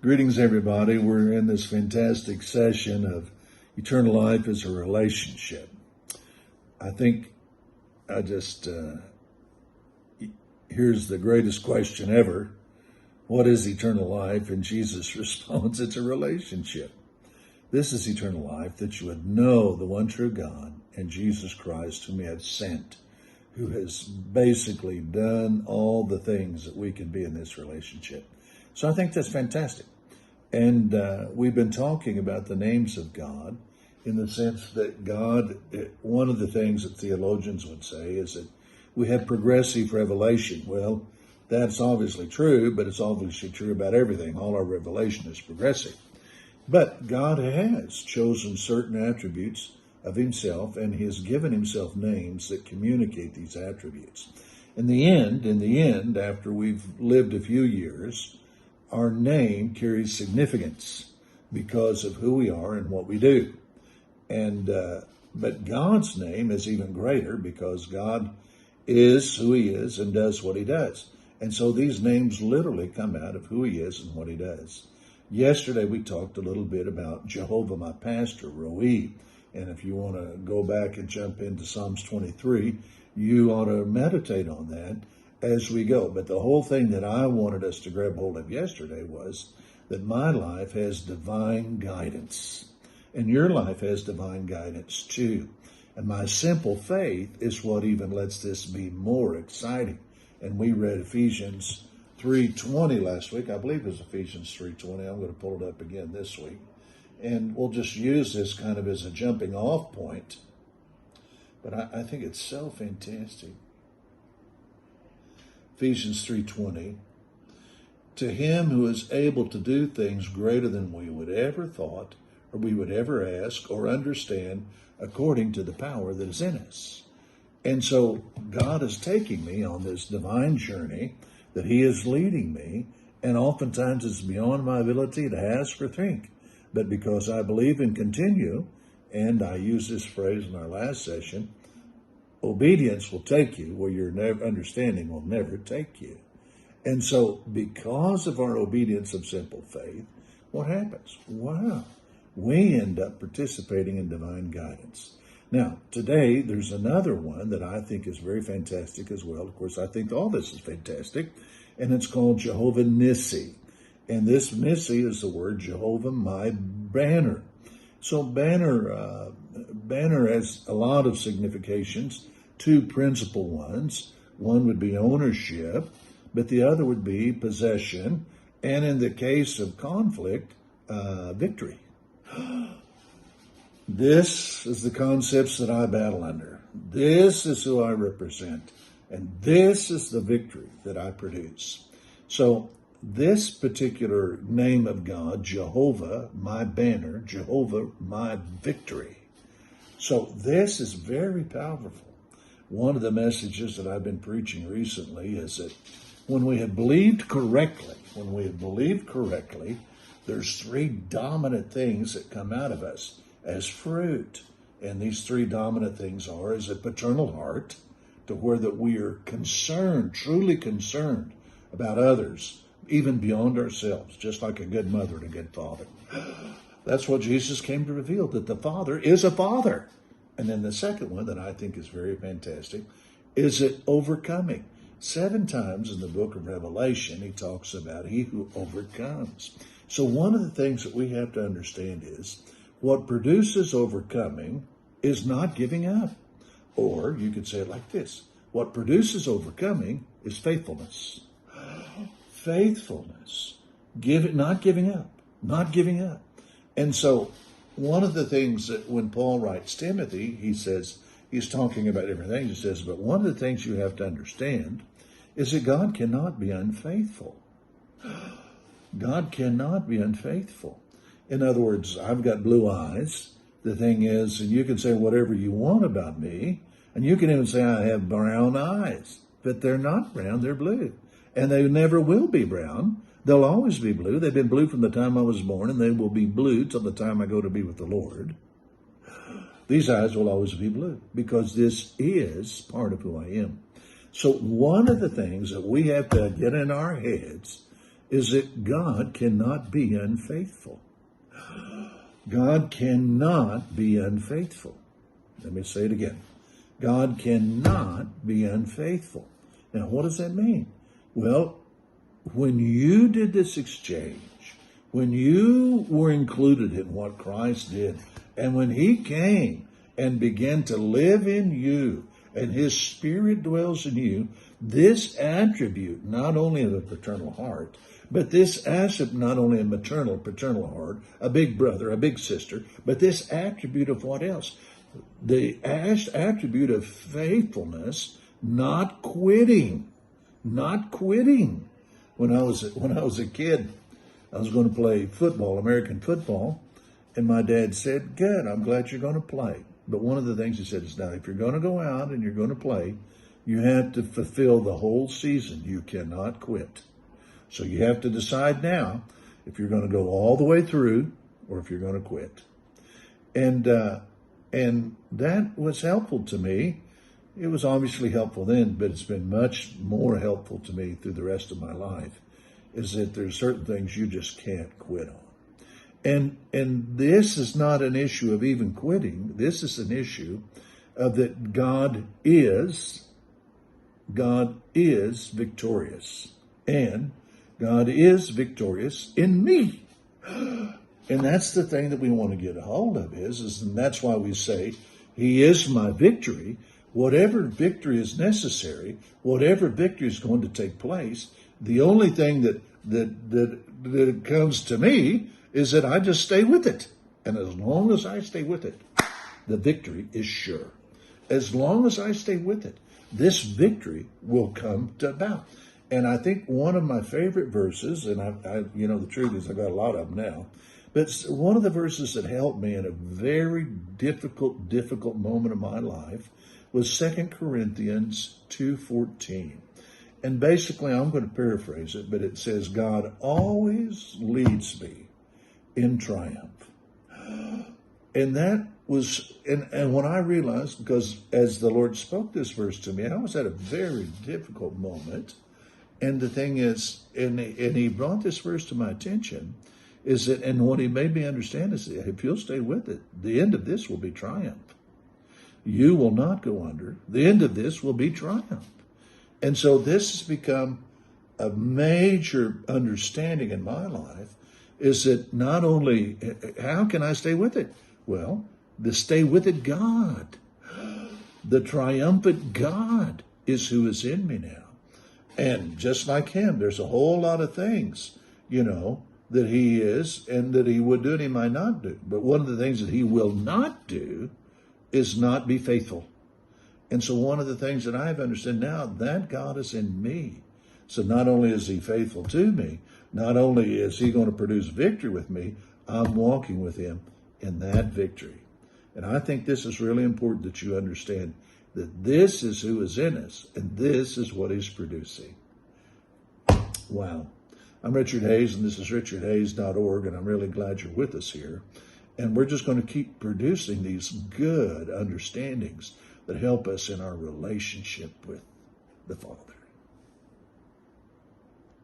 Greetings, everybody. We're in this fantastic session of eternal life as a relationship. I think here's the greatest question ever. What is eternal life? And Jesus responds, it's a relationship. This is eternal life, that you would know the one true God and Jesus Christ, whom he had sent, who has basically done all the things that we can be in this relationship. So I think that's fantastic. And we've been talking about the names of God in the sense that God, one of the things that theologians would say is that we have progressive revelation. Well, that's obviously true, but it's obviously true about everything. All our revelation is progressive. But God has chosen certain attributes of himself, and he has given himself names that communicate these attributes. In the end, after we've lived a few years, our name carries significance because of who we are and what we do. And but God's name is even greater because God is who he is and does what he does. And so these names literally come out of who he is and what he does. Yesterday we talked a little bit about Jehovah, my pastor, Roi. And if you want to go back and jump into Psalms 23, you ought to meditate on that as we go. But the whole thing that I wanted us to grab hold of yesterday was that my life has divine guidance, and your life has divine guidance too. And my simple faith is what even lets this be more exciting. And we read Ephesians 3:20 last week. I believe it was Ephesians 3:20. I'm going to pull it up again this week. And we'll just use this kind of as a jumping off point. But I think it's so fantastic. Ephesians 3:20, to him who is able to do things greater than we would ever thought, or we would ever ask or understand, according to the power that is in us. And so God is taking me on this divine journey that he is leading me, and oftentimes it's beyond my ability to ask or think. But because I believe and continue, and I used this phrase in our last session, obedience will take you where your understanding will never take you. And so because of our obedience of simple faith, what happens? Wow, we end up participating in divine guidance. Now, today, there's another one that I think is very fantastic as well. Of course, I think all this is fantastic, and it's called Jehovah Nissi. And this Nissi is the word Jehovah, my banner. So banner has a lot of significations, two principal ones. One would be ownership, but the other would be possession, and in the case of conflict, victory. This is the concepts that I battle under. This is who I represent, and this is the victory that I produce. So this particular name of God, Jehovah, my banner, Jehovah, my victory. So this is very powerful. One of the messages that I've been preaching recently is that when we have believed correctly, there's three dominant things that come out of us as fruit. And these three dominant things is a paternal heart, to where that we are concerned, truly concerned about others, even beyond ourselves, just like a good mother and a good father. That's what Jesus came to reveal, that the Father is a father. And then the second one that I think is very fantastic is it overcoming. 7 times in the book of Revelation, he talks about he who overcomes. So one of the things that we have to understand is what produces overcoming is not giving up. Or you could say it like this: what produces overcoming is faithfulness. Faithfulness. Not giving up. And so one of the things that when Paul writes Timothy, he says, he's talking about different things. He says, but one of the things you have to understand is that God cannot be unfaithful. God cannot be unfaithful. In other words, I've got blue eyes. The thing is, and you can say whatever you want about me, and you can even say I have brown eyes, but they're not brown, they're blue. And they never will be brown. They'll always be blue. They've been blue from the time I was born, and they will be blue till the time I go to be with the Lord. These eyes will always be blue because this is part of who I am. So one of the things that we have to get in our heads is that God cannot be unfaithful. God cannot be unfaithful. Let me say it again. God cannot be unfaithful. Now, what does that mean? Well, when you did this exchange, when you were included in what Christ did, and when he came and began to live in you, and his Spirit dwells in you, this attribute, not only of a paternal heart, but this attribute, not only a maternal, paternal heart, a big brother, a big sister, but this attribute of what else? The attribute of faithfulness, not quitting, not quitting. When I was a kid, I was going to play football, American football, and my dad said, "Good, I'm glad you're going to play." But one of the things he said is, "Now, if you're going to go out and you're going to play, you have to fulfill the whole season. You cannot quit. So you have to decide now if you're going to go all the way through or if you're going to quit." And that was helpful to me. It was obviously helpful then, but it's been much more helpful to me through the rest of my life, is that there's certain things you just can't quit on. And this is not an issue of even quitting. This is an issue of that God is victorious. And God is victorious in me. And that's the thing that we want to get a hold of and that's why we say, he is my victory. Whatever victory is necessary, whatever victory is going to take place, the only thing that comes to me is that I just stay with it. And as long as I stay with it, the victory is sure. As long as I stay with it, this victory will come to about. And I think one of my favorite verses, and I the truth is I got a lot of them now, but one of the verses that helped me in a very difficult moment of my life was 2 Corinthians 2:14. And basically, I'm going to paraphrase it, but it says, God always leads me in triumph. And that was, and when I realized, because as the Lord spoke this verse to me, I was at a very difficult moment. And the thing is, and he brought this verse to my attention, is that, and what he made me understand is that if you'll stay with it, the end of this will be triumph. You will not go under. The end of this will be triumph. And so this has become a major understanding in my life, is that not only, how can I stay with it? Well, the stay with it God. The triumphant God is who is in me now. And just like him, there's a whole lot of things, that he is and that he would do and he might not do. But one of the things that he will not do is not be faithful. And so one of the things that I've understood now, that God is in me. So not only is he faithful to me, not only is he going to produce victory with me, I'm walking with him in that victory. And I think this is really important that you understand that this is who is in us and this is what he's producing. Wow. I'm Richard Hayes, and this is richardhayes.org, and I'm really glad you're with us here. And we're just going to keep producing these good understandings that help us in our relationship with the Father.